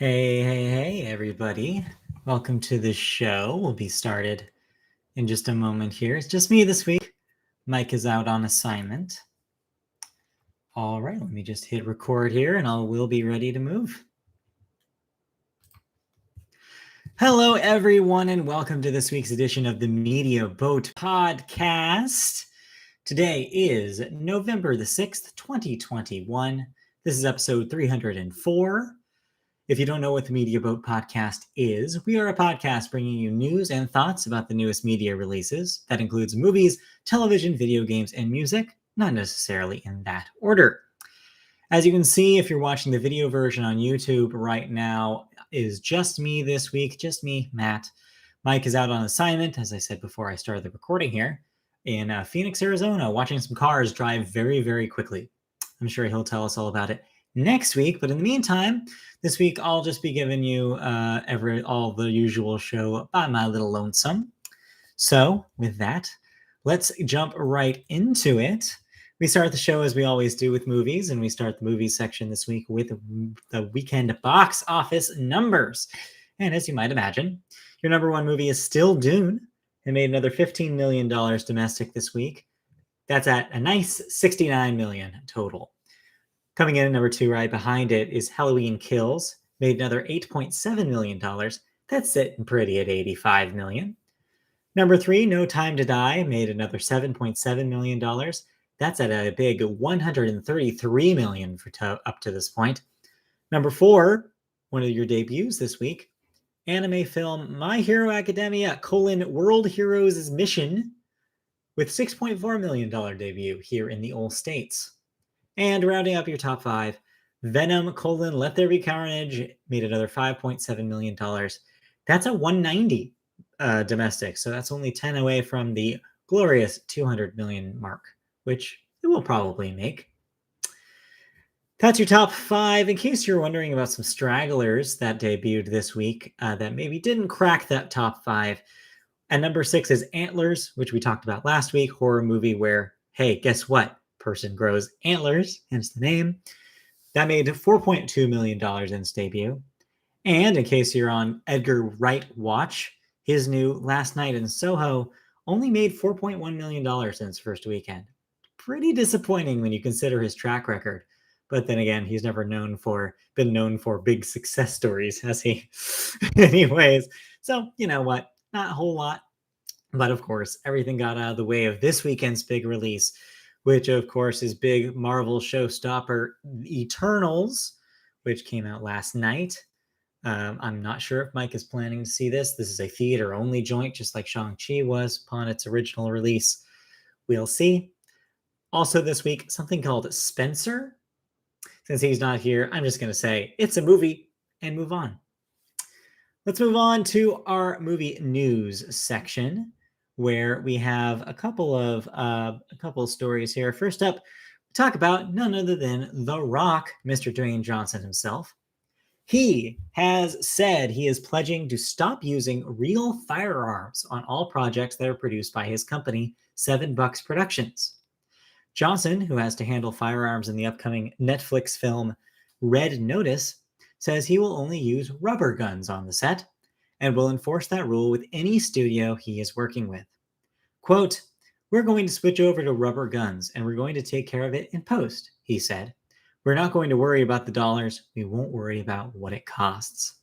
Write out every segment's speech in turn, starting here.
Hey, everybody. Welcome to the show. We'll be started in just a moment here. It's just me this week. Mike is out on assignment. All right, let me just hit record here and we'll be ready to move. Hello, everyone, and welcome to this week's edition of the Media Boat Podcast. Today is November the 6th, 2021. This is episode 304. If you don't know what the Media Boat Podcast is, we are a podcast bringing you news and thoughts about the newest media releases. That includes movies, television, video games, and music, not necessarily in that order. As you can see, if you're watching the video version on YouTube right now, is just me this week, just me, Matt. Mike is out on assignment, as I said before I started the recording here, in Phoenix, Arizona, watching some cars drive very, very quickly. I'm sure he'll tell us all about it next week, but in the meantime, this week I'll just be giving you all the usual show by my little lonesome. So with that, let's jump right into it. We start the show as we always do with movies, and we start the movies section this week with the weekend box office numbers. And as you might imagine, your number one movie is still Dune. It made another $15 million domestic this week. That's at a nice $69 million total. Coming in at number two, right behind it, is Halloween Kills. Made another $8.7 million. That's sitting pretty at $85 million. Number three, No Time to Die, made another $7.7 million. That's at a big $133 million up to this point. Number four, one of your debuts this week, anime film My Hero Academia: World Heroes' Mission, with $6.4 million debut here in the old States. And rounding up your top five, Venom: Let There Be Carnage, made another $5.7 million. That's a 190 domestic, so that's only 10 away from the glorious 200 million mark, which it will probably make. That's your top five. In case you're wondering about some stragglers that debuted this week that maybe didn't crack that top five, at number six is Antlers, which we talked about last week, horror movie where, hey, guess what? Person grows antlers, hence the name. That made $4.2 million in its debut. And in case you're on Edgar Wright watch, his new Last Night in Soho only made $4.1 million in its first weekend. Pretty disappointing when you consider his track record. But then again, he's never been known for big success stories, has he? Anyways, so you know what? Not a whole lot. But of course, everything got out of the way of this weekend's big release, which of course is big Marvel showstopper Eternals, which came out last night. I'm not sure if Mike is planning to see this. This is a theater-only joint, just like Shang-Chi was upon its original release. We'll see. Also this week, something called Spencer. Since he's not here, I'm just going to say it's a movie and move on. Let's move on to our movie news section, where we have a couple of stories here. First up, we talk about none other than The Rock, Mr. Dwayne Johnson himself. He has said he is pledging to stop using real firearms on all projects that are produced by his company, $7 Productions. Johnson, who has to handle firearms in the upcoming Netflix film Red Notice, says he will only use rubber guns on the set and will enforce that rule with any studio he is working with. Quote, "We're going to switch over to rubber guns and we're going to take care of it in post," he said. "We're not going to worry about the dollars. We won't worry about what it costs."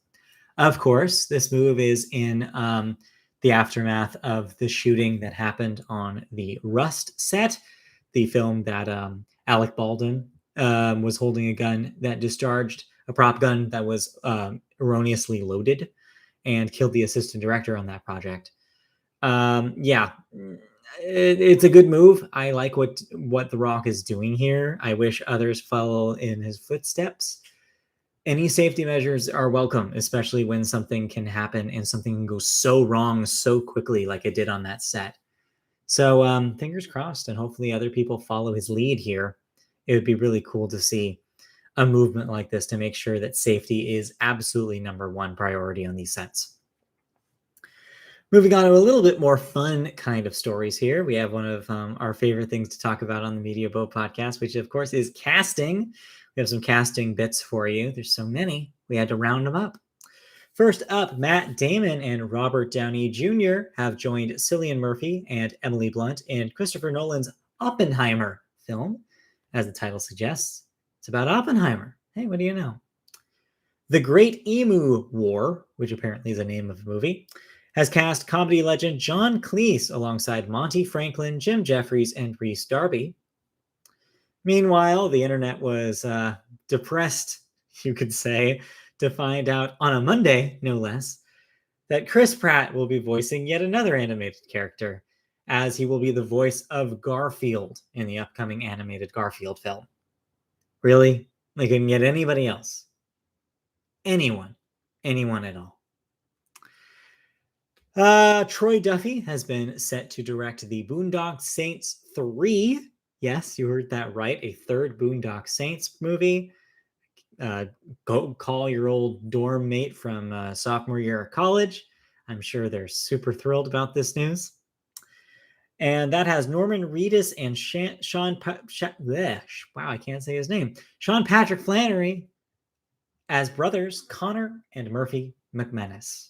Of course, this move is in the aftermath of the shooting that happened on the Rust set, the film that Alec Baldwin was holding a gun that discharged, a prop gun that was erroneously loaded and killed the assistant director on that project. It's a good move. I like what The Rock is doing here. I wish others follow in his footsteps. Any safety measures are welcome, especially when something can happen and something can go so wrong so quickly like it did on that set. So fingers crossed, and hopefully other people follow his lead here. It would be really cool to see a movement like this to make sure that safety is absolutely number one priority on these sets. Moving on to a little bit more fun kind of stories here. We have one of our favorite things to talk about on the Media Boat podcast, which of course is casting. We have some casting bits for you. There's so many, we had to round them up. First up, Matt Damon and Robert Downey Jr. have joined Cillian Murphy and Emily Blunt in Christopher Nolan's Oppenheimer film. As the title suggests, it's about Oppenheimer. Hey, what do you know? The Great Emu War, which apparently is the name of the movie, has cast comedy legend John Cleese alongside Monty Franklin, Jim Jeffries, and Rhys Darby. Meanwhile, the internet was depressed, you could say, to find out on a Monday, no less, that Chris Pratt will be voicing yet another animated character, as he will be the voice of Garfield in the upcoming animated Garfield film. Really? They couldn't get anybody else. Anyone at all. Troy Duffy has been set to direct the Boondock Saints 3. Yes, you heard that right. A third Boondock Saints movie. Go call your old dorm mate from sophomore year of college. I'm sure they're super thrilled about this news. And that has Norman Reedus and wow, I can't say his name. Sean Patrick Flannery as brothers Connor and Murphy McManus.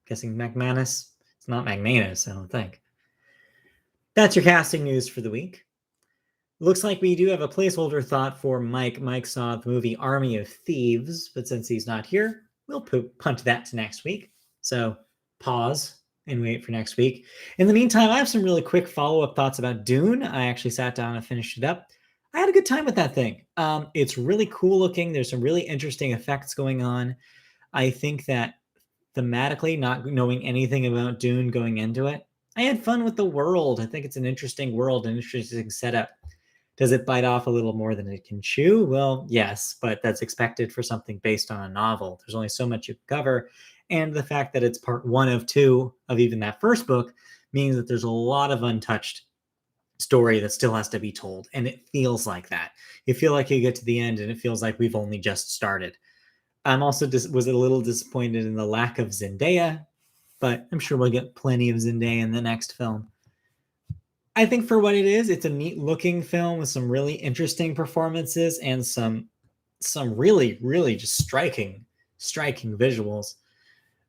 Guessing McManus. It's not McManus, I don't think. That's your casting news for the week. Looks like we do have a placeholder thought for Mike. Mike saw the movie Army of Thieves, but since he's not here, we'll punt that to next week. So pause and wait for next week. In the meantime, I have some really quick follow-up thoughts about Dune. I actually sat down and finished it up. I had a good time with that thing. It's really cool looking. There's some really interesting effects going on. I think that thematically, not knowing anything about Dune going into it, I had fun with the world. I think it's an interesting world, an interesting setup. Does it bite off a little more than it can chew? Well, yes, but that's expected for something based on a novel. There's only so much you can cover. And the fact that it's part 1 of 2 of even that first book means that there's a lot of untouched story that still has to be told. And it feels like that. You feel like you get to the end and it feels like we've only just started. I'm also was a little disappointed in the lack of Zendaya, but I'm sure we'll get plenty of Zendaya in the next film. I think for what it is, it's a neat looking film with some really interesting performances and some really, really just striking visuals.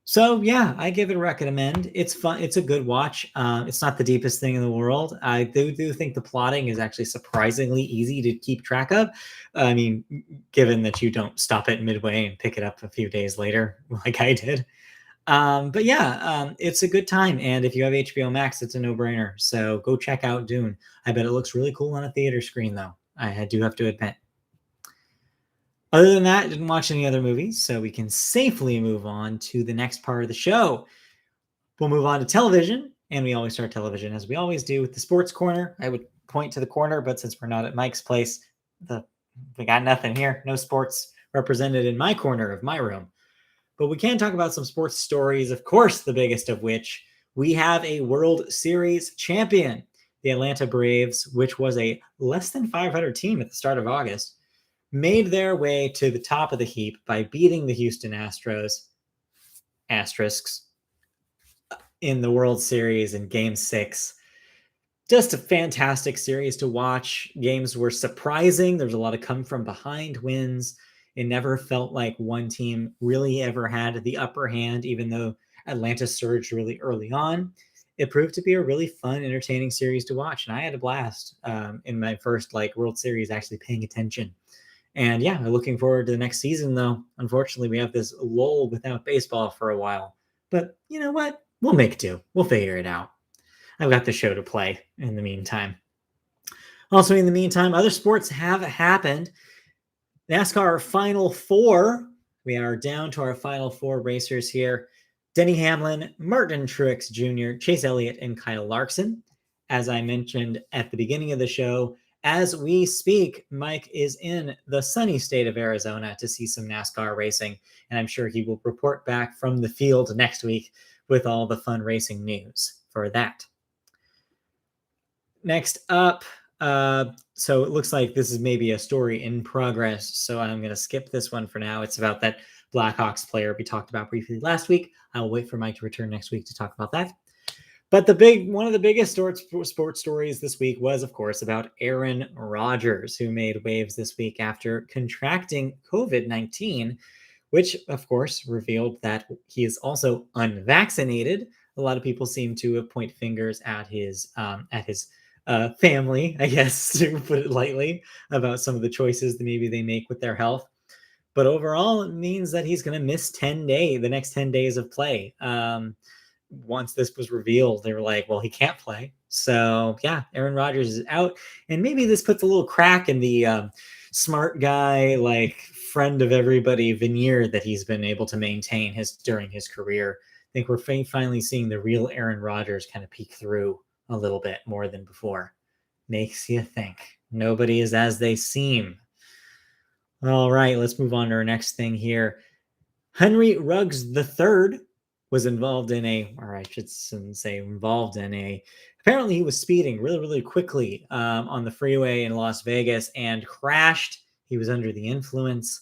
So yeah, I give it a recommend. It's fun. It's a good watch. It's not the deepest thing in the world. I do think the plotting is actually surprisingly easy to keep track of. I mean, given that you don't stop it midway and pick it up a few days later, like I did. But yeah, it's a good time. And if you have HBO Max, it's a no-brainer. So go check out Dune. I bet it looks really cool on a theater screen, though. I do have to admit. Other than that, I didn't watch any other movies, so we can safely move on to the next part of the show. We'll move on to television, and we always start television, as we always do, with the sports corner. I would point to the corner, but since we're not at Mike's place, we got nothing here. No sports represented in my corner of my room. But we can talk about some sports stories, of course, the biggest of which, we have a World Series champion. The Atlanta Braves, which was a less than 500 team at the start of August, made their way to the top of the heap by beating the Houston Astros, asterisks, in the World Series in Game 6. Just a fantastic series to watch. Games were surprising. There's a lot of come-from-behind wins. It never felt like one team really ever had the upper hand, even though Atlanta surged really early on. It proved to be a really fun, entertaining series to watch, and I had a blast in my first World Series actually paying attention. And yeah, looking forward to the next season, though. Unfortunately, we have this lull without baseball for a while. But you know what? We'll make do. We'll figure it out. I've got the show to play in the meantime. Also, in the meantime, other sports have happened. NASCAR Final Four. We are down to our Final Four racers here. Denny Hamlin, Martin Truex Jr., Chase Elliott, and Kyle Larson. As I mentioned at the beginning of the show, as we speak, Mike is in the sunny state of Arizona to see some NASCAR racing, and I'm sure he will report back from the field next week with all the fun racing news for that. Next up, so it looks like this is maybe a story in progress, so I'm going to skip this one for now. It's about that Blackhawks player we talked about briefly last week. I will wait for Mike to return next week to talk about that. But one of the biggest sports stories this week was, of course, about Aaron Rodgers, who made waves this week after contracting COVID-19, which, of course, revealed that he is also unvaccinated. A lot of people seem to point fingers at his family, I guess, to put it lightly, about some of the choices that maybe they make with their health. But overall, it means that he's going to miss the next 10 days of play. Once this was revealed, they were like, well, he can't play. So yeah, Aaron Rodgers is out. And maybe this puts a little crack in the smart guy, like friend of everybody veneer that he's been able to maintain during his career. I think we're finally seeing the real Aaron Rodgers kind of peek through a little bit more than before. Makes you think. Nobody is as they seem. All right, let's move on to our next thing here. Henry Ruggs III was involved in apparently he was speeding really, really quickly on the freeway in Las Vegas and crashed. He was under the influence.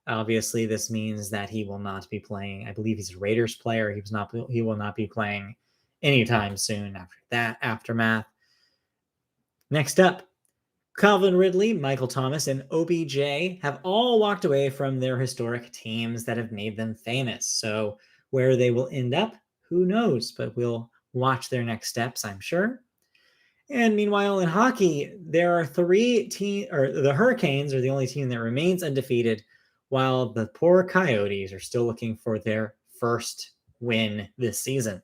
Obviously, this means that he will not be playing. I believe he's a Raiders player. He will not be playing anytime soon after that aftermath. Next up, Calvin Ridley, Michael Thomas, and OBJ have all walked away from their historic teams that have made them famous. So where they will end up, who knows? But we'll watch their next steps, I'm sure. And meanwhile, in hockey, there are the Hurricanes are the only team that remains undefeated, while the poor Coyotes are still looking for their first win this season.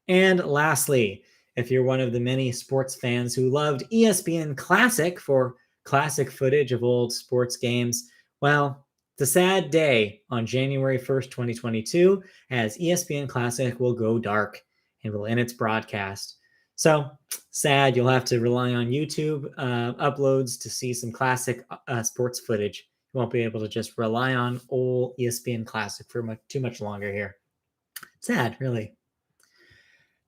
And lastly, if you're one of the many sports fans who loved ESPN Classic for classic footage of old sports games, well, it's a sad day on January 1st, 2022, as ESPN Classic will go dark and will end its broadcast. So sad, you'll have to rely on YouTube uploads to see some classic sports footage. You won't be able to just rely on old ESPN Classic for too much longer here. Sad, really.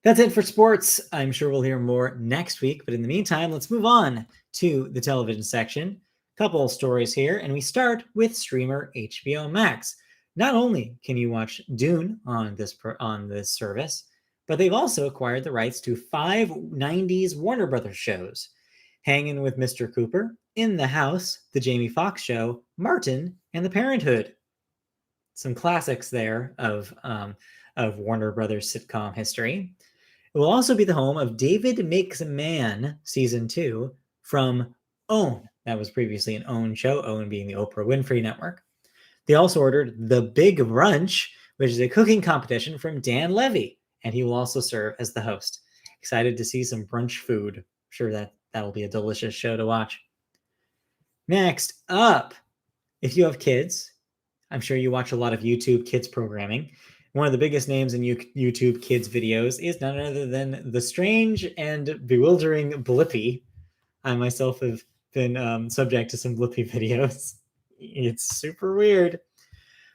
That's it for sports. I'm sure we'll hear more next week, but in the meantime, let's move on to the television section. A couple of stories here, and we start with streamer HBO Max. Not only can you watch Dune on this service, but they've also acquired the rights to 5 90s Warner Brothers shows: Hanging with Mr. Cooper, In the House, The Jamie Foxx Show, Martin, and The Parenthood. Some classics there of Warner Brothers sitcom history. It will also be the home of David Makes a Man Season 2 from OWN. That was previously an OWN show, OWN being the Oprah Winfrey Network. They also ordered The Big Brunch, which is a cooking competition from Dan Levy, and he will also serve as the host. Excited to see some brunch food. I'm sure that'll be a delicious show to watch. Next up, if you have kids, I'm sure you watch a lot of YouTube kids programming. One of the biggest names in YouTube kids videos is none other than the strange and bewildering Blippi. I myself have been subject to some Blippi videos. It's super weird.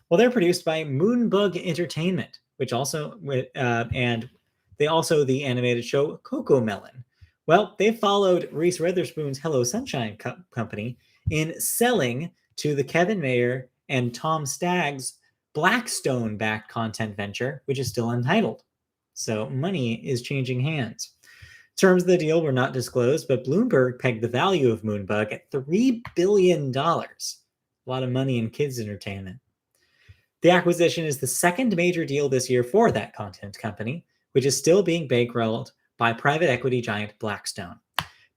Well, they're produced by Moonbug Entertainment, which also and they also the animated show Cocomelon. Well, they followed Reese Witherspoon's Hello Sunshine Company in selling to the Kevin Mayer and Tom Staggs Blackstone-backed content venture, which is still untitled. So money is changing hands. Terms of the deal were not disclosed, but Bloomberg pegged the value of Moonbug at $3 billion. A lot of money in kids entertainment. The acquisition is the second major deal this year for that content company, which is still being bankrolled by private equity giant Blackstone.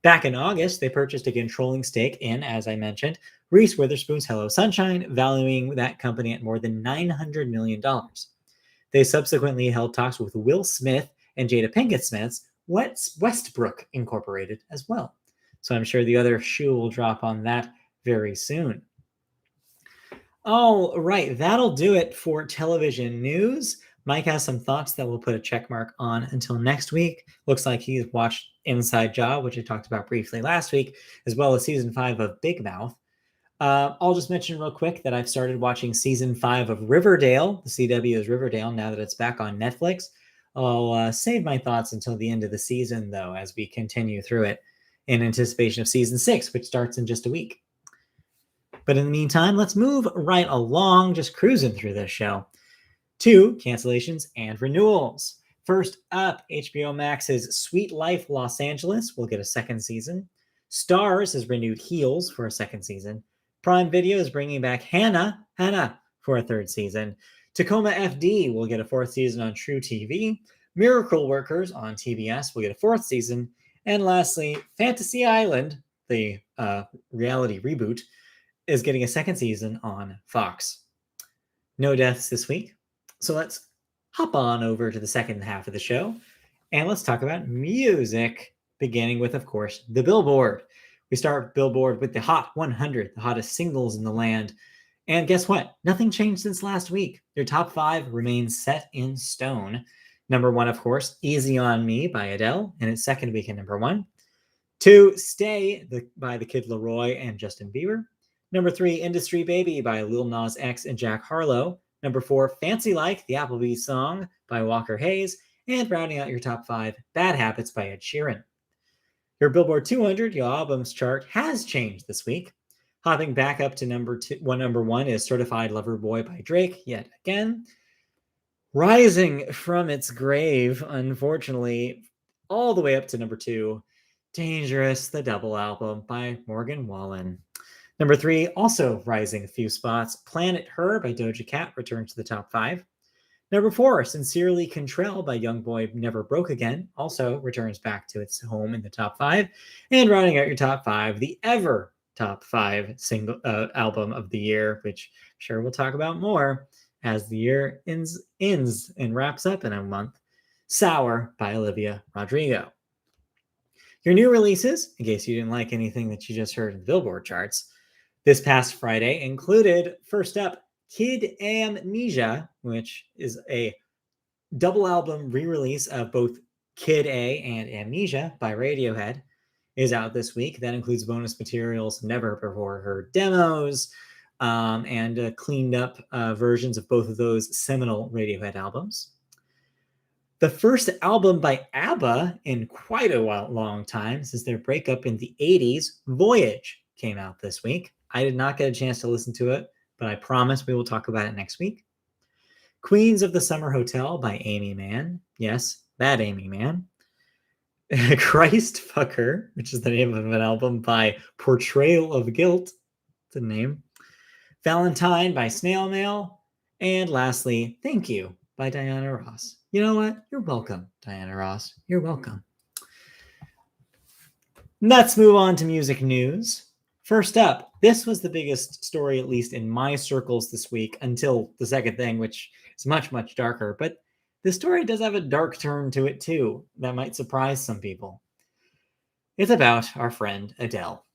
Back in August, they purchased a controlling stake in, as I mentioned, Reese Witherspoon's Hello Sunshine, valuing that company at more than $900 million. They subsequently held talks with Will Smith and Jada Pinkett Smith's Westbrook Incorporated as well. So I'm sure the other shoe will drop on that very soon. All right, that'll do it for television news. Mike has some thoughts that we'll put a check mark on until next week. Looks like he's watched Inside Job, which I talked about briefly last week, as well as season 5 of Big Mouth. I'll just mention real quick that I've started watching season 5 of Riverdale, the CW's Riverdale, now that it's back on Netflix. I'll save my thoughts until the end of the season, though, as we continue through it in anticipation of season 6, which starts in just a week. But in the meantime, let's move right along, just cruising through this show, to cancellations and renewals. First up, HBO Max's Sweet Life Los Angeles will get a second season. Starz has renewed Heels for a second season. Prime Video is bringing back Hannah for a third season. Tacoma FD will get a fourth season on True TV. Miracle Workers on TBS will get a fourth season. And lastly, Fantasy Island, the reality reboot, is getting a second season on Fox. No deaths this week. So let's hop on over to the second half of the show and let's talk about music, beginning with, of course, the Billboard. We start Billboard with the Hot 100, the hottest singles in the land. And guess what? Nothing changed since last week. Their top 5 remains set in stone. Number 1, of course, Easy on Me by Adele in its second week at number 1. 2, Stay by The Kid Laroi and Justin Bieber. Number 3, Industry Baby by Lil Nas X and Jack Harlow. Number 4, Fancy Like, the Applebee's Song by Walker Hayes. And rounding out your top 5, Bad Habits by Ed Sheeran. Your Billboard 200, your albums chart, has changed this week. Hopping back up to number 1 is Certified Lover Boy by Drake, yet again. Rising from its grave, unfortunately, all the way up to number 2, Dangerous, the double album by Morgan Wallen. Number 3, also rising a few spots, Planet Her by Doja Cat returns to the top 5. Number 4, Sincerely Contrail by Youngboy Never Broke Again also returns back to its home in the top 5. And rounding out your top 5, the ever top 5 single album of the year, which I'm sure we'll talk about more as the year ends and wraps up in a month, Sour by Olivia Rodrigo. Your new releases, in case you didn't like anything that you just heard in the Billboard charts, this past Friday included, first up, Kid Amnesia, which is a double album re-release of both Kid A and Amnesia by Radiohead, is out this week. That includes bonus materials, never before heard demos, and cleaned up versions of both of those seminal Radiohead albums. The first album by ABBA in quite a long time, since their breakup in the 80s, Voyage, came out this week. I did not get a chance to listen to it, but I promise we will talk about it next week. Queens of the Summer Hotel by Amy Mann. Yes, that Amy Mann. Christ Fucker, which is the name of an album by Portrayal of Guilt, the name. Valentine by Snail Mail. And lastly, Thank You by Diana Ross. You know what? You're welcome, Diana Ross. You're welcome. Let's move on to music news. First up, this was the biggest story, at least in my circles this week, until the second thing, which is much, much darker. But the story does have a dark turn to it, too, that might surprise some people. It's about our friend Adele.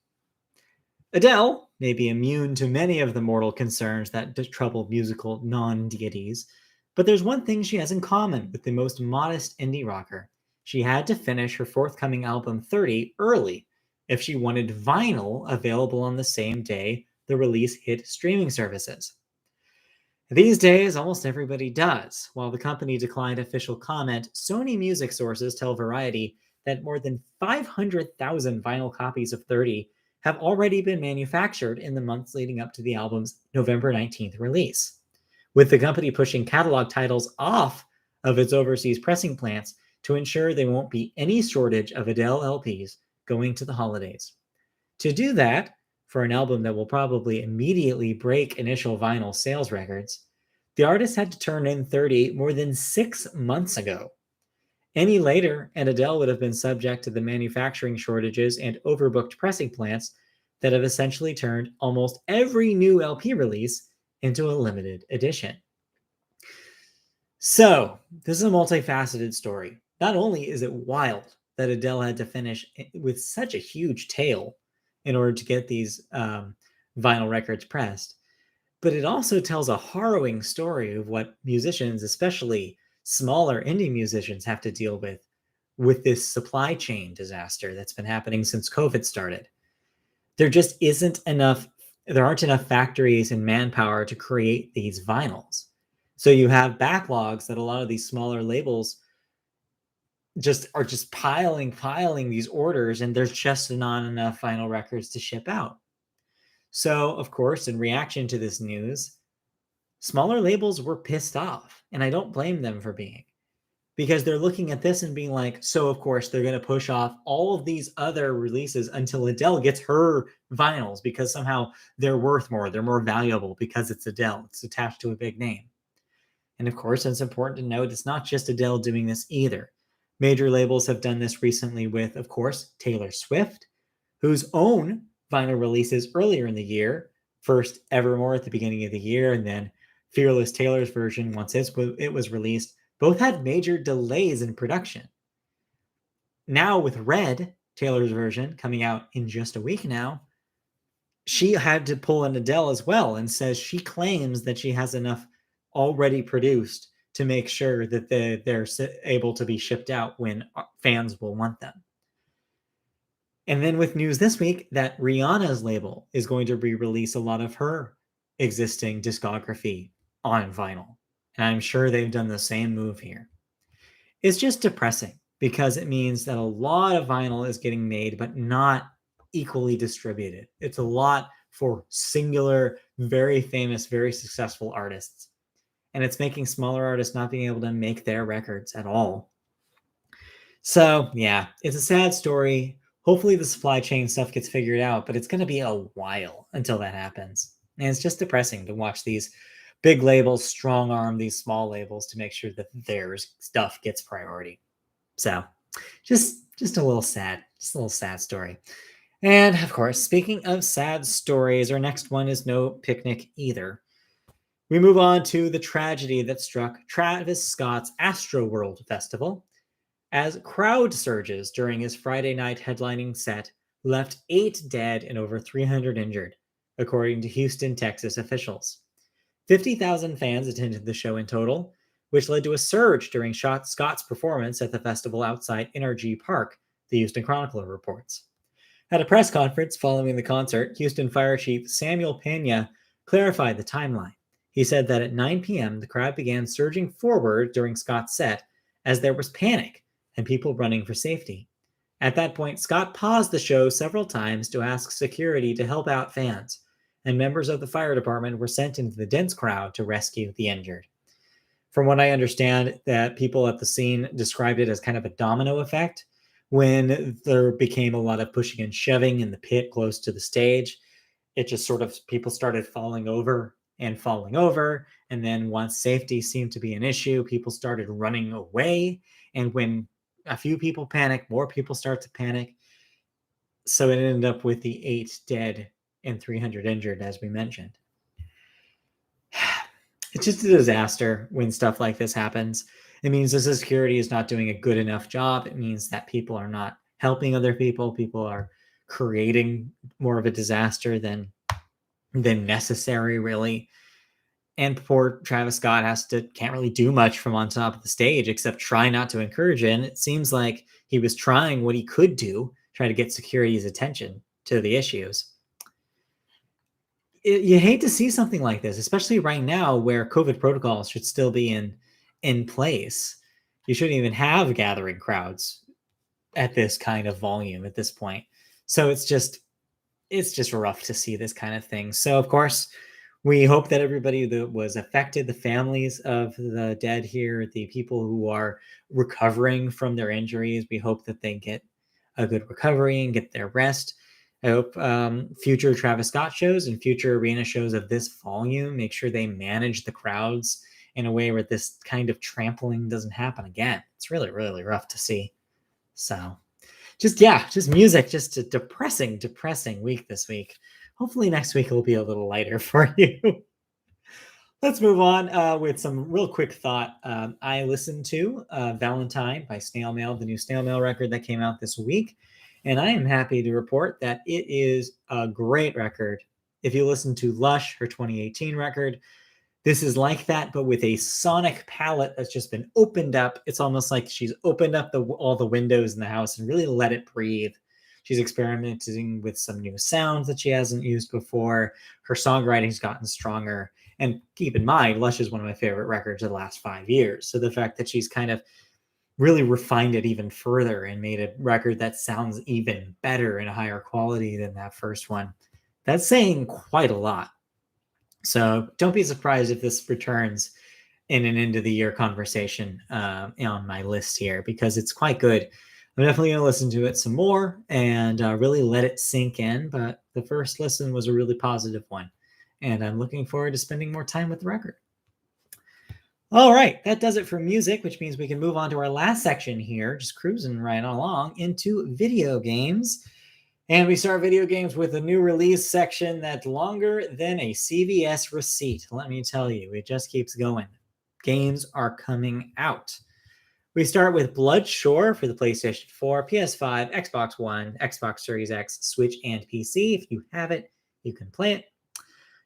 Adele may be immune to many of the mortal concerns that trouble musical non-deities, but there's one thing she has in common with the most modest indie rocker. She had to finish her forthcoming album 30 early if she wanted vinyl available on the same day the release hit streaming services. These days, almost everybody does. While the company declined official comment, Sony music sources tell Variety that more than 500,000 vinyl copies of 30 have already been manufactured in the months leading up to the album's November 19th release, with the company pushing catalog titles off of its overseas pressing plants to ensure there won't be any shortage of Adele LPs going to the holidays. To do that, for an album that will probably immediately break initial vinyl sales records, the artist had to turn in 30 more than 6 months ago. Any later, and Adele would have been subject to the manufacturing shortages and overbooked pressing plants that have essentially turned almost every new LP release into a limited edition. So, this is a multifaceted story. Not only is it wild that Adele had to finish with such a huge tail in order to get these vinyl records pressed, but it also tells a harrowing story of what musicians, especially smaller indie musicians, have to deal with this supply chain disaster that's been happening since COVID started. There aren't enough factories and manpower to create these vinyls. So you have backlogs that a lot of these smaller labels are just piling these orders, and there's just not enough vinyl records to ship out. So, of course, in reaction to this news, smaller labels were pissed off, and I don't blame them for being, because they're looking at this and being like, so of course they're going to push off all of these other releases until Adele gets her vinyls, because somehow they're worth more. They're more valuable because it's Adele. It's attached to a big name. And of course, it's important to note it's not just Adele doing this either. Major labels have done this recently with, of course, Taylor Swift, whose own vinyl releases earlier in the year, first Evermore at the beginning of the year, and then Fearless Taylor's version once it was released, both had major delays in production. Now with Red, Taylor's version, coming out in just a week now, she had to pull an Adele as well, and says she claims that she has enough already produced to make sure that they're able to be shipped out when fans will want them. And then with news this week that Rihanna's label is going to re-release a lot of her existing discography on vinyl. And I'm sure they've done the same move here. It's just depressing because it means that a lot of vinyl is getting made, but not equally distributed. It's a lot for singular, very famous, very successful artists. And it's making smaller artists not being able to make their records at all. So yeah, it's a sad story. Hopefully the supply chain stuff gets figured out, but it's going to be a while until that happens. And it's just depressing to watch these big labels strong arm these small labels to make sure that their stuff gets priority. So just a little sad, story. And of course, speaking of sad stories, our next one is no picnic either. We move on to the tragedy that struck Travis Scott's Astroworld Festival, as crowd surges during his Friday night headlining set left 8 dead and over 300 injured, according to Houston, Texas officials. 50,000 fans attended the show in total, which led to a surge during Scott's performance at the festival outside NRG Park, the Houston Chronicle reports. At a press conference following the concert, Houston Fire Chief Samuel Pena clarified the timeline. He said that at 9 p.m., the crowd began surging forward during Scott's set as there was panic and people running for safety. At that point, Scott paused the show several times to ask security to help out fans, and members of the fire department were sent into the dense crowd to rescue the injured. From what I understand, that people at the scene described it as kind of a domino effect. When there became a lot of pushing and shoving in the pit close to the stage, it just sort of, people started falling over. And then once safety seemed to be an issue, people started running away. And when a few people panic, more people start to panic. So it ended up with the 8 dead and 300 injured, as we mentioned. It's just a disaster when stuff like this happens. It means the security is not doing a good enough job. It means that people are not helping other people. People are creating more of a disaster than necessary, really. And poor Travis Scott can't really do much from on top of the stage except try not to encourage it. And it seems like he was trying what he could do, try to get security's attention to the issues. You hate to see something like this, especially right now where COVID protocols should still be in place. You shouldn't even have gathering crowds at this kind of volume at this point. So it's just rough to see this kind of thing. So of course, we hope that everybody that was affected, the families of the dead here, the people who are recovering from their injuries, we hope that they get a good recovery and get their rest. I hope future Travis Scott shows and future arena shows of this volume make sure they manage the crowds in a way where this kind of trampling doesn't happen again. It's really, really rough to see. So just music, just a depressing week this week. Hopefully next week will be a little lighter for you. Let's move on with some real quick thought. I listened to Valentine by Snail Mail, the new Snail Mail record that came out this week. And I am happy to report that it is a great record. If you listen to Lush, her 2018 record, this is like that, but with a sonic palette that's just been opened up. It's almost like she's opened up all the windows in the house and really let it breathe. She's experimenting with some new sounds that she hasn't used before. Her songwriting's gotten stronger. And keep in mind, Lush is one of my favorite records of the last 5 years. So the fact that she's kind of really refined it even further and made a record that sounds even better and a higher quality than that first one, that's saying quite a lot. So don't be surprised if this returns in an end of the year conversation on my list here because it's quite good. I'm definitely going to listen to it some more and really let it sink in. But the first listen was a really positive one. And I'm looking forward to spending more time with the record. All right, that does it for music, which means we can move on to our last section here, just cruising right along into video games. And we start video games with a new release section that's longer than a CVS receipt. Let me tell you, it just keeps going. Games are coming out. We start with Bloodshore for the PlayStation 4, PS5, Xbox One, Xbox Series X, Switch, and PC. If you have it, you can play it.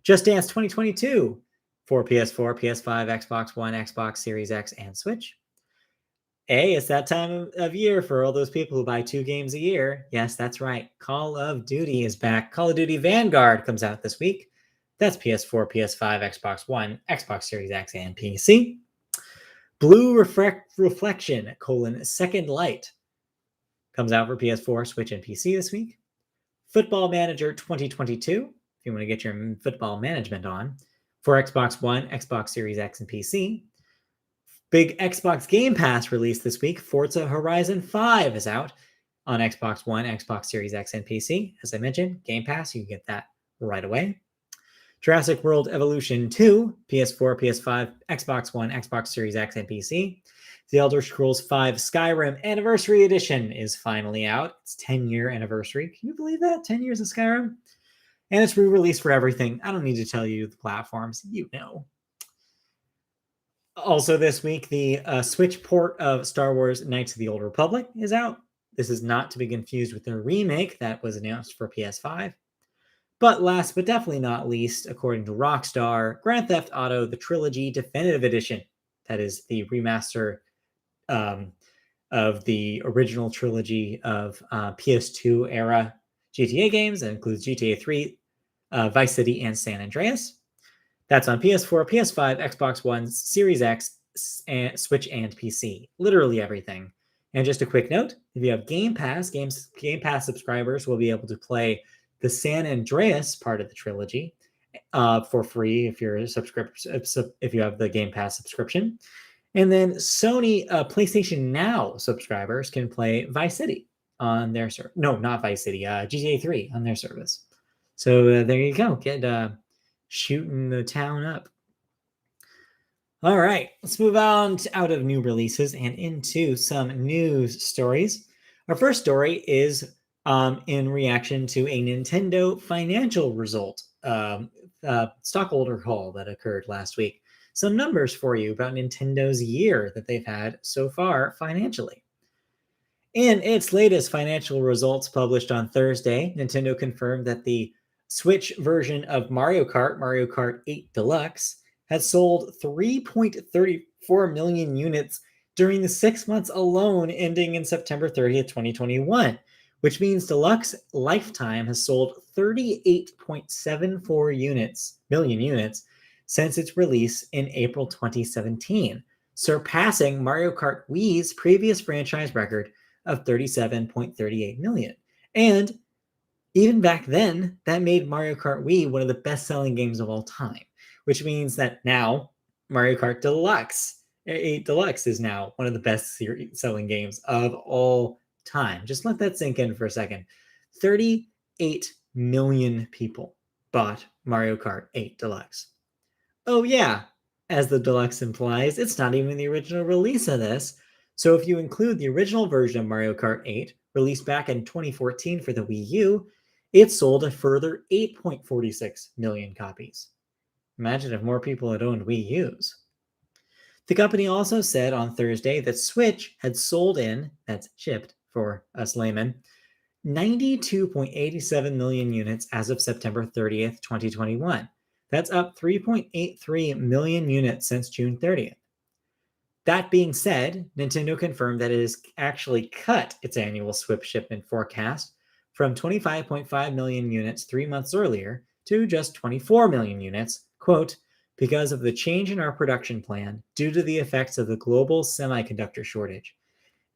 Just Dance 2022 for PS4, PS5, Xbox One, Xbox Series X, and Switch. It's that time of year for all those people who buy 2 games a year. Yes, that's right. Call of Duty is back. Call of Duty Vanguard comes out this week. That's PS4, PS5, Xbox One, Xbox Series X, and PC. Blue Reflection, Second Light comes out for PS4, Switch, and PC this week. Football Manager 2022, if you want to get your football management on, for Xbox One, Xbox Series X, and PC. Big Xbox Game Pass release this week. Forza Horizon 5 is out on Xbox One, Xbox Series X, and PC. As I mentioned, Game Pass, you can get that right away. Jurassic World Evolution 2, PS4, PS5, Xbox One, Xbox Series X, and PC. The Elder Scrolls V Skyrim Anniversary Edition is finally out. It's 10-year anniversary. Can you believe that? 10 years of Skyrim? And it's re-released for everything. I don't need to tell you the platforms. You know. Also this week, the Switch port of Star Wars Knights of the Old Republic is out. This is not to be confused with the remake that was announced for PS5. But last but definitely not least, according to Rockstar, Grand Theft Auto The Trilogy Definitive Edition. That is the remaster of the original trilogy of PS2 era GTA games. That includes GTA 3, Vice City, and San Andreas. That's on PS4, PS5, Xbox One, Series X, and Switch, and PC. Literally everything. And just a quick note, if you have Game Pass, Game Pass subscribers will be able to play the San Andreas part of the trilogy for free if you're if you have the Game Pass subscription. And then Sony PlayStation Now subscribers can play Vice City on their service. No, not Vice City, GTA 3 on their service. So there you go. Get shooting the town up. All right, let's move on out of new releases and into some news stories. Our first story is in reaction to a Nintendo financial result stockholder call that occurred last week. Some numbers for you about Nintendo's year that they've had so far financially. In its latest financial results published on Thursday, Nintendo confirmed that the Switch version of Mario Kart 8 Deluxe, has sold 3.34 million units during the 6 months alone ending in September 30th, 2021, which means Deluxe lifetime has sold 38.74 million units since its release in April 2017, surpassing Mario Kart Wii's previous franchise record of 37.38 million. And even back then, that made Mario Kart Wii one of the best-selling games of all time, which means that now Mario Kart Deluxe 8 Deluxe is now one of the best-selling games of all time. Just let that sink in for a second. 38 million people bought Mario Kart 8 Deluxe. Oh yeah, as the Deluxe implies, it's not even the original release of this. So if you include the original version of Mario Kart 8, released back in 2014 for the Wii U, it sold a further 8.46 million copies. Imagine if more people had owned Wii U's. The company also said on Thursday that Switch had sold that's shipped for us laymen, 92.87 million units as of September 30th, 2021. That's up 3.83 million units since June 30th. That being said, Nintendo confirmed that it has actually cut its annual Switch shipment forecast from 25.5 million units 3 months earlier to just 24 million units, quote, because of the change in our production plan due to the effects of the global semiconductor shortage.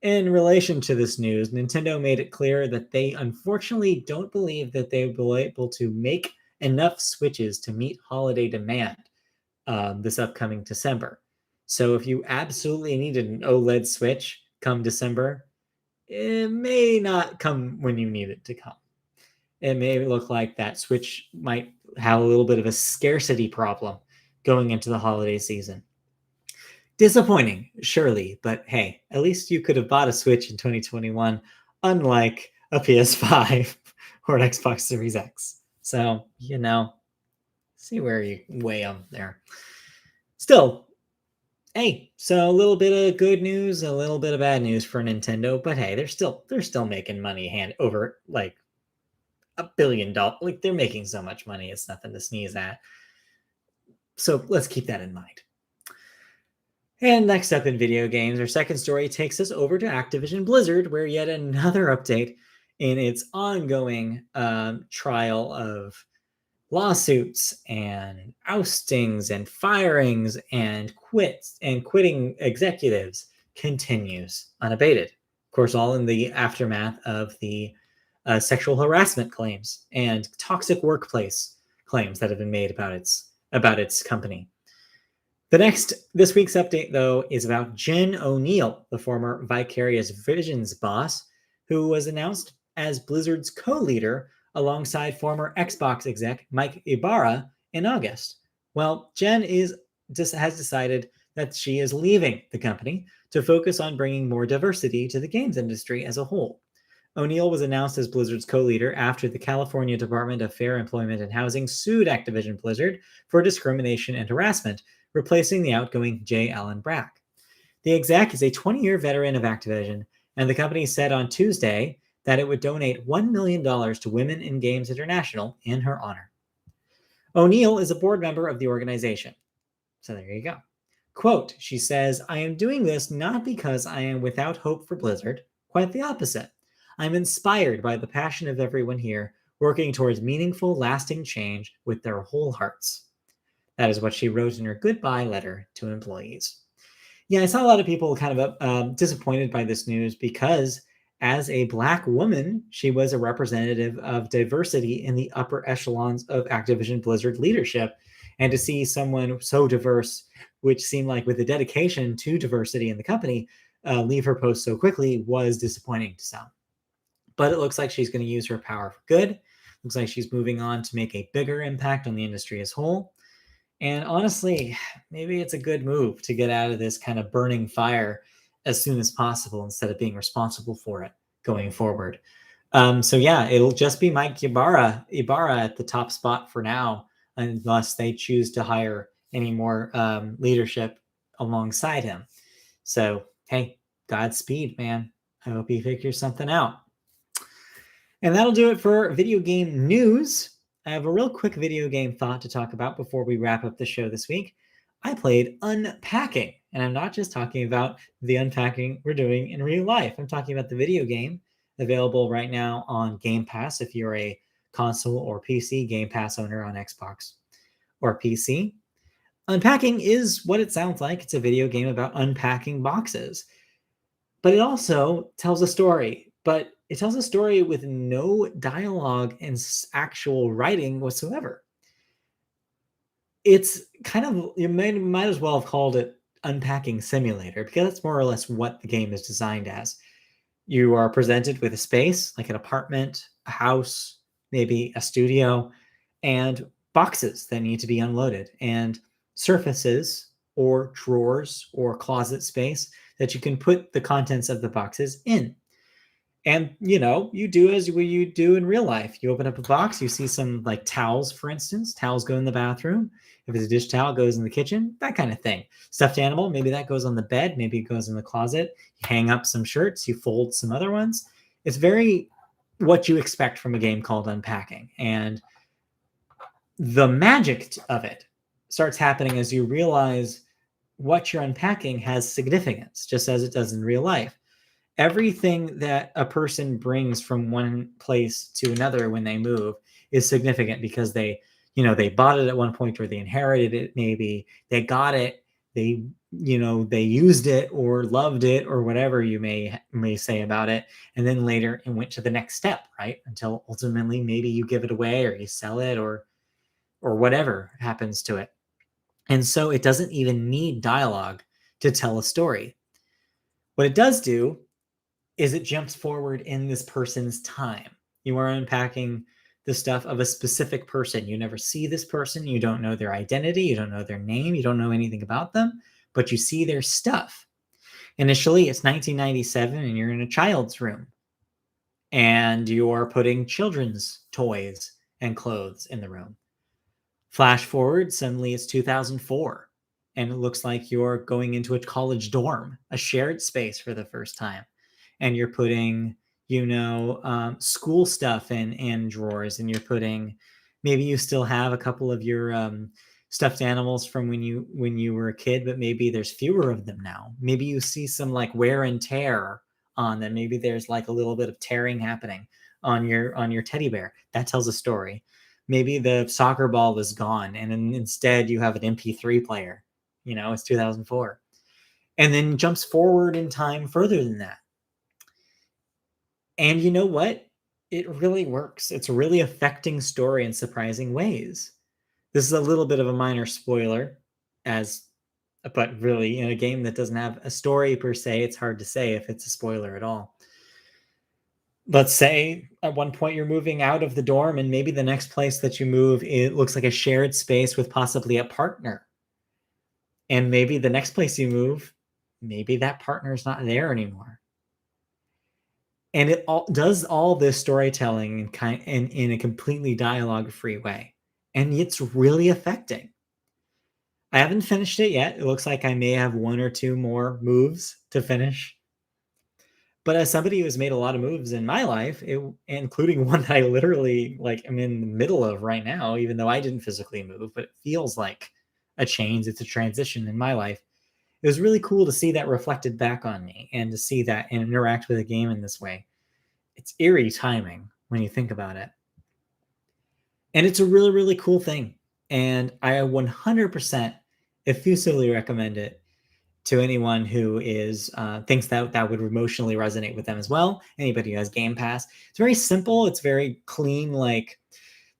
In relation to this news, Nintendo made it clear that they unfortunately don't believe that they will be able to make enough Switches to meet holiday demand this upcoming December. So if you absolutely need an OLED Switch come December, it may not come when you need it to come. It may look like that Switch might have a little bit of a scarcity problem going into the holiday season. Disappointing, surely, but hey, at least you could have bought a Switch in 2021, unlike a PS5 or an Xbox Series X. So, see where you weigh them there. Still, hey, so a little bit of good news, a little bit of bad news for Nintendo, but hey, they're still making money hand over like $1 billion. Like they're making so much money, it's nothing to sneeze at. So let's keep that in mind. And next up in video games, our second story takes us over to Activision Blizzard, where yet another update in its ongoing trial of lawsuits and oustings and firings and quitting executives continues unabated. Of course, all in the aftermath of the sexual harassment claims and toxic workplace claims that have been made about its company. This week's update, though, is about Jen O'Neill, the former Vicarious Visions boss, who was announced as Blizzard's co-leader alongside former Xbox exec Mike Ibarra in August. Well, Jen has decided that she is leaving the company to focus on bringing more diversity to the games industry as a whole. O'Neill was announced as Blizzard's co-leader after the California Department of Fair Employment and Housing sued Activision Blizzard for discrimination and harassment, replacing the outgoing J. Allen Brack. The exec is a 20-year veteran of Activision, and the company said on Tuesday that it would donate $1 million to Women in Games International in her honor. O'Neill is a board member of the organization. So there you go. Quote, she says, "I am doing this not because I am without hope for Blizzard. Quite the opposite. I'm inspired by the passion of everyone here, working towards meaningful, lasting change with their whole hearts." That is what she wrote in her goodbye letter to employees. Yeah, I saw a lot of people kind of disappointed by this news because as a Black woman, she was a representative of diversity in the upper echelons of Activision Blizzard leadership. And to see someone so diverse, which seemed like with a dedication to diversity in the company, leave her post so quickly was disappointing to some. But it looks like she's going to use her power for good. Looks like she's moving on to make a bigger impact on the industry as a whole. And honestly, maybe it's a good move to get out of this kind of burning fire as soon as possible instead of being responsible for it going forward. So yeah, it'll just be Mike Ibarra at the top spot for now, unless they choose to hire any more leadership alongside him. So, hey, Godspeed, man. I hope he figures something out. And that'll do it for video game news. I have a real quick video game thought to talk about before we wrap up the show this week. I played Unpacking, and I'm not just talking about the unpacking we're doing in real life. I'm talking about the video game available right now on Game Pass if you're a console or PC Game Pass owner on Xbox or PC. Unpacking is what it sounds like. It's a video game about unpacking boxes. But it also tells a story. But it tells a story with no dialogue and actual writing whatsoever. It's kind of, you might as well have called it Unpacking Simulator, because that's more or less what the game is designed as. You are presented with a space, like an apartment, a house, maybe a studio, and boxes that need to be unloaded, and surfaces or drawers or closet space that you can put the contents of the boxes in. And, you do as you do in real life. You open up a box, you see some like towels, for instance. Towels go in the bathroom. If it's a dish towel, it goes in the kitchen, that kind of thing. Stuffed animal, maybe that goes on the bed. Maybe it goes in the closet. You hang up some shirts, you fold some other ones. It's very what you expect from a game called Unpacking. And the magic of it starts happening as you realize what you're unpacking has significance, just as it does in real life. Everything that a person brings from one place to another when they move is significant because they bought it at one point, or they inherited it. Maybe they got it, they used it or loved it or whatever you may say about it. And then later it went to the next step, right? Until ultimately maybe you give it away or you sell it or whatever happens to it. And so it doesn't even need dialogue to tell a story. What it does do is it jumps forward in this person's time. You are unpacking the stuff of a specific person. You never see this person. You don't know their identity. You don't know their name. You don't know anything about them, but you see their stuff. Initially, it's 1997 and you're in a child's room and you're putting children's toys and clothes in the room. Flash forward, suddenly it's 2004 and it looks like you're going into a college dorm, a shared space for the first time. And you're putting, school stuff in drawers, and you're putting, maybe you still have a couple of your stuffed animals from when you were a kid, but maybe there's fewer of them now. Maybe you see some like wear and tear on them. Maybe there's like a little bit of tearing happening on your teddy bear. That tells a story. Maybe the soccer ball is gone, and instead you have an MP3 player. It's 2004, and then jumps forward in time further than that. And you know what? It really works. It's a really affecting story in surprising ways. This is a little bit of a minor spoiler, but really in a game that doesn't have a story per se, it's hard to say if it's a spoiler at all. Let's say at one point you're moving out of the dorm, and maybe the next place that you move, it looks like a shared space with possibly a partner. And maybe the next place you move, maybe that partner is not there anymore. And it does all this storytelling in a completely dialogue-free way. And it's really affecting. I haven't finished it yet. It looks like I may have one or two more moves to finish. But as somebody who's made a lot of moves in my life, including one that I literally am in the middle of right now, even though I didn't physically move, but it feels like a change. It's a transition in my life. It was really cool to see that reflected back on me and to see that and interact with a game in this way. It's eerie timing when you think about it. And it's a really, really cool thing. And I 100% effusively recommend it to anyone who thinks that would emotionally resonate with them as well. Anybody who has Game Pass. It's very simple. It's very clean.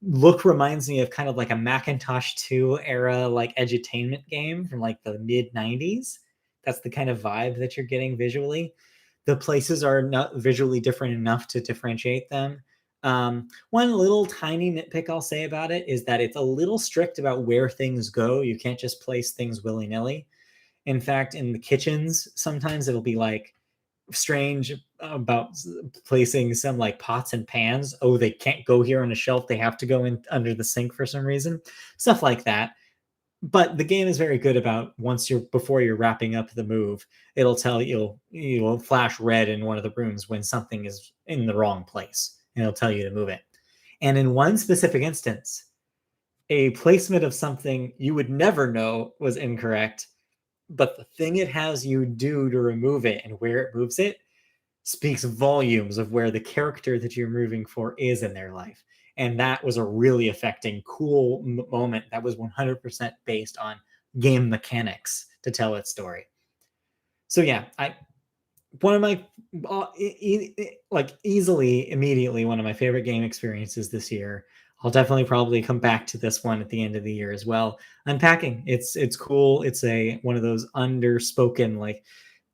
Look reminds me of kind of like a Macintosh 2 era edutainment game from the mid 90s. That's the kind of vibe that you're getting visually. The places are not visually different enough to differentiate them. One little tiny nitpick I'll say about it is that it's a little strict about where things go. You can't just place things willy-nilly. In fact, in the kitchens, sometimes it'll be strange about placing some pots and pans. Oh, they can't go here on a shelf. They have to go in under the sink for some reason. Stuff like that. But the game is very good about before you're wrapping up the move, it'll tell you'll flash red in one of the rooms when something is in the wrong place, and it'll tell you to move it. And in one specific instance, a placement of something you would never know was incorrect, but the thing it has you do to remove it and where it moves it speaks volumes of where the character that you're moving for is in their life. And that was a really affecting, cool moment that was 100% based on game mechanics to tell its story. So yeah, one of my easily immediately one of my favorite game experiences this year. I'll definitely probably come back to this one at the end of the year as well. Unpacking, it's cool. It's one of those underspoken,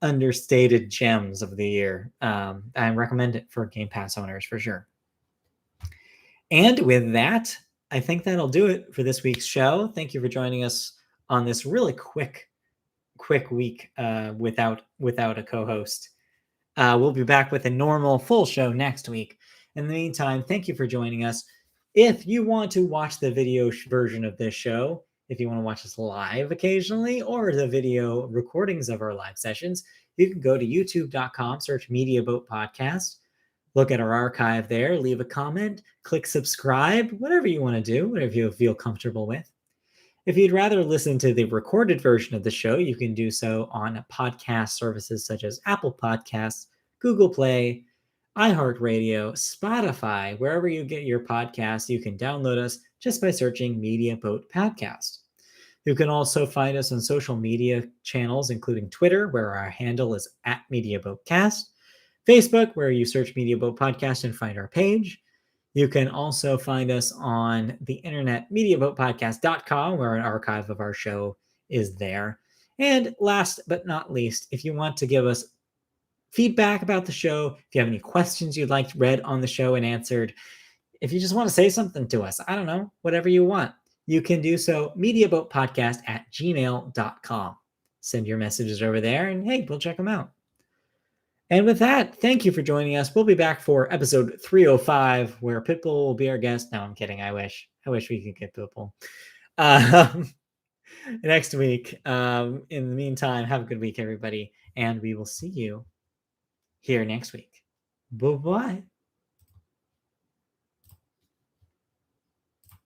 understated gems of the year. I recommend it for Game Pass owners for sure. And with that, I think that'll do it for this week's show. Thank you for joining us on this really quick week without a co-host. We'll be back with a normal full show next week. In the meantime, thank you for joining us. If you want to watch the video version of this show, if you want to watch us live occasionally, or the video recordings of our live sessions, you can go to youtube.com, search Media Boat Podcast, look at our archive there, leave a comment, click subscribe, whatever you want to do, whatever you feel comfortable with. If you'd rather listen to the recorded version of the show, you can do so on podcast services such as Apple Podcasts, Google Play, iHeartRadio, Spotify. Wherever you get your podcasts, you can download us just by searching Media Boat Podcast. You can also find us on social media channels, including Twitter, where our handle is @MediaBoatCast, Facebook, where you search Media Boat Podcast and find our page. You can also find us on the internet, MediaBoatPodcast.com, where an archive of our show is there. And last but not least, if you want to give us feedback about the show, if you have any questions you'd like read on the show and answered, if you just want to say something to us, I don't know, whatever you want, you can do so, mediaboatpodcast@gmail.com. Send your messages over there and hey, we'll check them out. And with that, thank you for joining us. We'll be back for episode 305, where Pitbull will be our guest. No, I'm kidding. I wish we could get Pitbull next week. In the meantime, have a good week, everybody, and we will see you here next week. Bye-bye.